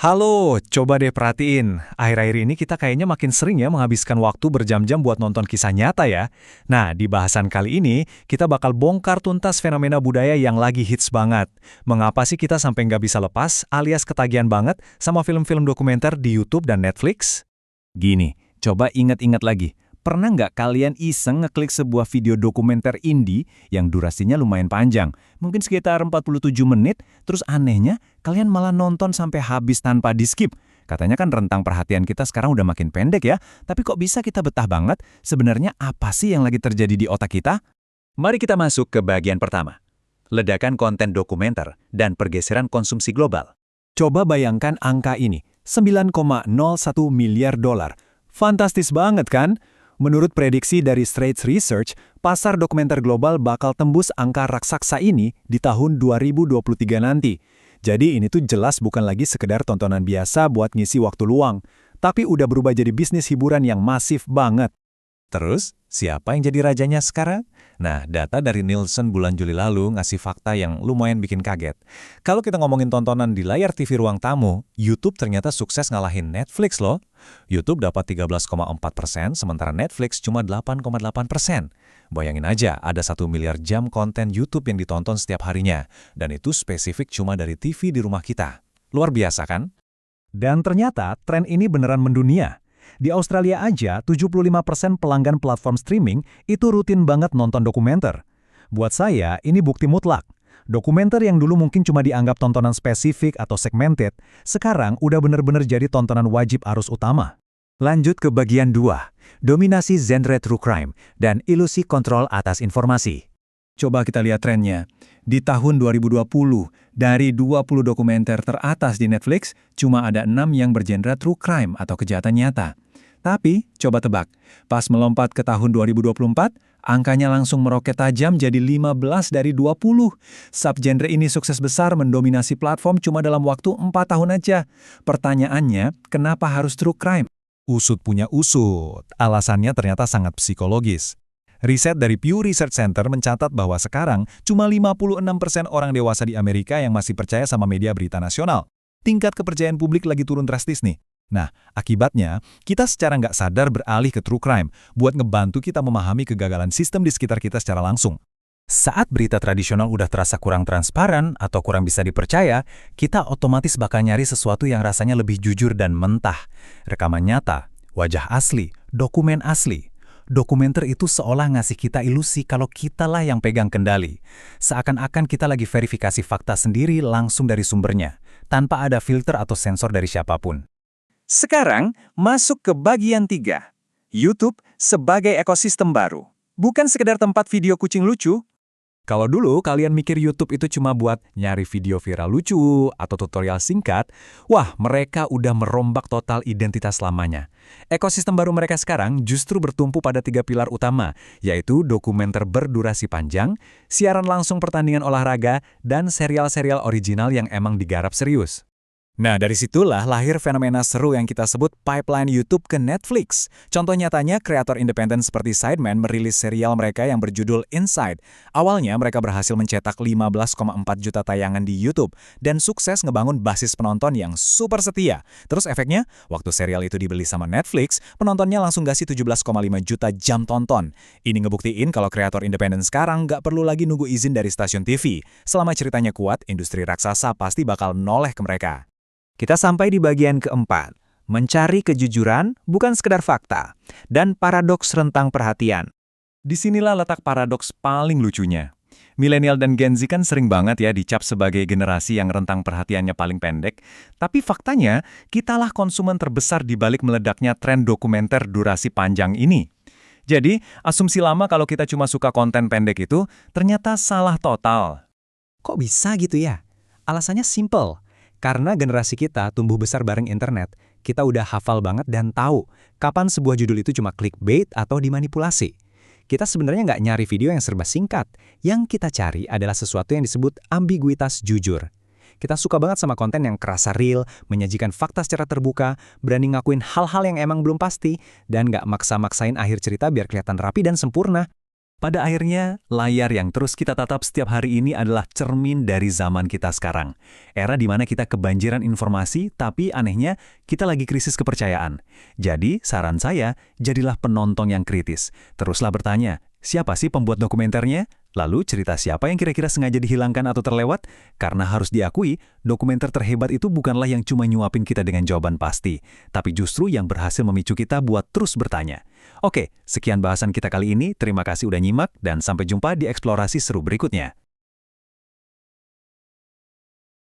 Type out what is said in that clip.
Halo, coba deh perhatiin. Akhir-akhir ini kita kayaknya makin sering ya menghabiskan waktu berjam-jam buat nonton kisah nyata ya. Nah, di bahasan kali ini, kita bakal bongkar tuntas fenomena budaya yang lagi hits banget. Mengapa sih kita sampai nggak bisa lepas alias ketagihan banget sama film-film dokumenter di YouTube dan Netflix? Gini, coba ingat-ingat lagi. Pernah nggak kalian iseng ngeklik sebuah video dokumenter indie yang durasinya lumayan panjang? Mungkin sekitar 47 menit, terus anehnya kalian malah nonton sampai habis tanpa di-skip. Katanya kan rentang perhatian kita sekarang udah makin pendek ya, tapi kok bisa kita betah banget? Sebenarnya apa sih yang lagi terjadi di otak kita? Mari kita masuk ke bagian pertama. Ledakan konten dokumenter dan pergeseran konsumsi global. Coba bayangkan angka ini, 9,01 miliar dolar. Fantastis banget kan? Menurut prediksi dari Straits Research, pasar dokumenter global bakal tembus angka raksasa ini di tahun 2023 nanti. Jadi ini tuh jelas bukan lagi sekedar tontonan biasa buat ngisi waktu luang, tapi udah berubah jadi bisnis hiburan yang masif banget. Terus, siapa yang jadi rajanya sekarang? Nah, data dari Nielsen bulan Juli lalu ngasih fakta yang lumayan bikin kaget. Kalau kita ngomongin tontonan di layar TV ruang tamu, YouTube ternyata sukses ngalahin Netflix loh. YouTube dapat 13,4%, sementara Netflix cuma 8,8%. Bayangin aja, ada 1 miliar jam konten YouTube yang ditonton setiap harinya. Dan itu spesifik cuma dari TV di rumah kita. Luar biasa kan? Dan ternyata tren ini beneran mendunia. Di Australia aja, 75% pelanggan platform streaming itu rutin banget nonton dokumenter. Buat saya, ini bukti mutlak. Dokumenter yang dulu mungkin cuma dianggap tontonan spesifik atau segmented, sekarang udah bener-bener jadi tontonan wajib arus utama. Lanjut ke bagian 2, dominasi genre true crime dan ilusi kontrol atas informasi. Coba kita lihat trennya. Di tahun 2020, dari 20 dokumenter teratas di Netflix, cuma ada 6 yang bergenre true crime atau kejahatan nyata. Tapi, coba tebak, pas melompat ke tahun 2024, angkanya langsung meroket tajam jadi 15 dari 20. Subgenre ini sukses besar mendominasi platform cuma dalam waktu 4 tahun aja. Pertanyaannya, kenapa harus true crime? Usut punya usut. Alasannya ternyata sangat psikologis. Riset dari Pew Research Center mencatat bahwa sekarang cuma 56% orang dewasa di Amerika yang masih percaya sama media berita nasional. Tingkat kepercayaan publik lagi turun drastis nih. Nah, akibatnya, kita secara nggak sadar beralih ke true crime buat ngebantu kita memahami kegagalan sistem di sekitar kita secara langsung. Saat berita tradisional udah terasa kurang transparan atau kurang bisa dipercaya, kita otomatis bakal nyari sesuatu yang rasanya lebih jujur dan mentah. Rekaman nyata, wajah asli, dokumen asli. Dokumenter itu seolah ngasih kita ilusi kalau kitalah yang pegang kendali. Seakan-akan kita lagi verifikasi fakta sendiri langsung dari sumbernya, tanpa ada filter atau sensor dari siapapun. Sekarang, masuk ke bagian 3. YouTube sebagai ekosistem baru. Bukan sekedar tempat video kucing lucu. Kalau dulu kalian mikir YouTube itu cuma buat nyari video viral lucu atau tutorial singkat, wah mereka udah merombak total identitas lamanya. Ekosistem baru mereka sekarang justru bertumpu pada 3 pilar utama, yaitu dokumenter berdurasi panjang, siaran langsung pertandingan olahraga, dan serial-serial original yang emang digarap serius. Nah, dari situlah lahir fenomena seru yang kita sebut pipeline YouTube ke Netflix. Contoh nyatanya, kreator independen seperti Sidemen merilis serial mereka yang berjudul Inside. Awalnya, mereka berhasil mencetak 15,4 juta tayangan di YouTube dan sukses ngebangun basis penonton yang super setia. Terus efeknya, waktu serial itu dibeli sama Netflix, penontonnya langsung ngasih 17,5 juta jam tonton. Ini ngebuktiin kalau kreator independen sekarang nggak perlu lagi nunggu izin dari stasiun TV. Selama ceritanya kuat, industri raksasa pasti bakal noleh ke mereka. Kita sampai di bagian keempat, mencari kejujuran bukan sekedar fakta, dan paradoks rentang perhatian. Disinilah letak paradoks paling lucunya. Milenial dan Gen Z kan sering banget ya dicap sebagai generasi yang rentang perhatiannya paling pendek, tapi faktanya kitalah konsumen terbesar di balik meledaknya tren dokumenter durasi panjang ini. Jadi, asumsi lama kalau kita cuma suka konten pendek itu ternyata salah total. Kok bisa gitu ya? Alasannya simple. Karena generasi kita tumbuh besar bareng internet, kita udah hafal banget dan tahu kapan sebuah judul itu cuma clickbait atau dimanipulasi. Kita sebenarnya nggak nyari video yang serba singkat. Yang kita cari adalah sesuatu yang disebut ambiguitas jujur. Kita suka banget sama konten yang kerasa real, menyajikan fakta secara terbuka, berani ngakuin hal-hal yang emang belum pasti, dan nggak maksa-maksain akhir cerita biar kelihatan rapi dan sempurna. Pada akhirnya, layar yang terus kita tatap setiap hari ini adalah cermin dari zaman kita sekarang. Era di mana kita kebanjiran informasi, tapi anehnya kita lagi krisis kepercayaan. Jadi, saran saya, jadilah penonton yang kritis. Teruslah bertanya, siapa sih pembuat dokumenternya? Lalu cerita siapa yang kira-kira sengaja dihilangkan atau terlewat? Karena harus diakui, dokumenter terhebat itu bukanlah yang cuma nyuapin kita dengan jawaban pasti, tapi justru yang berhasil memicu kita buat terus bertanya. Oke, sekian bahasan kita kali ini. Terima kasih udah nyimak dan sampai jumpa di eksplorasi seru berikutnya.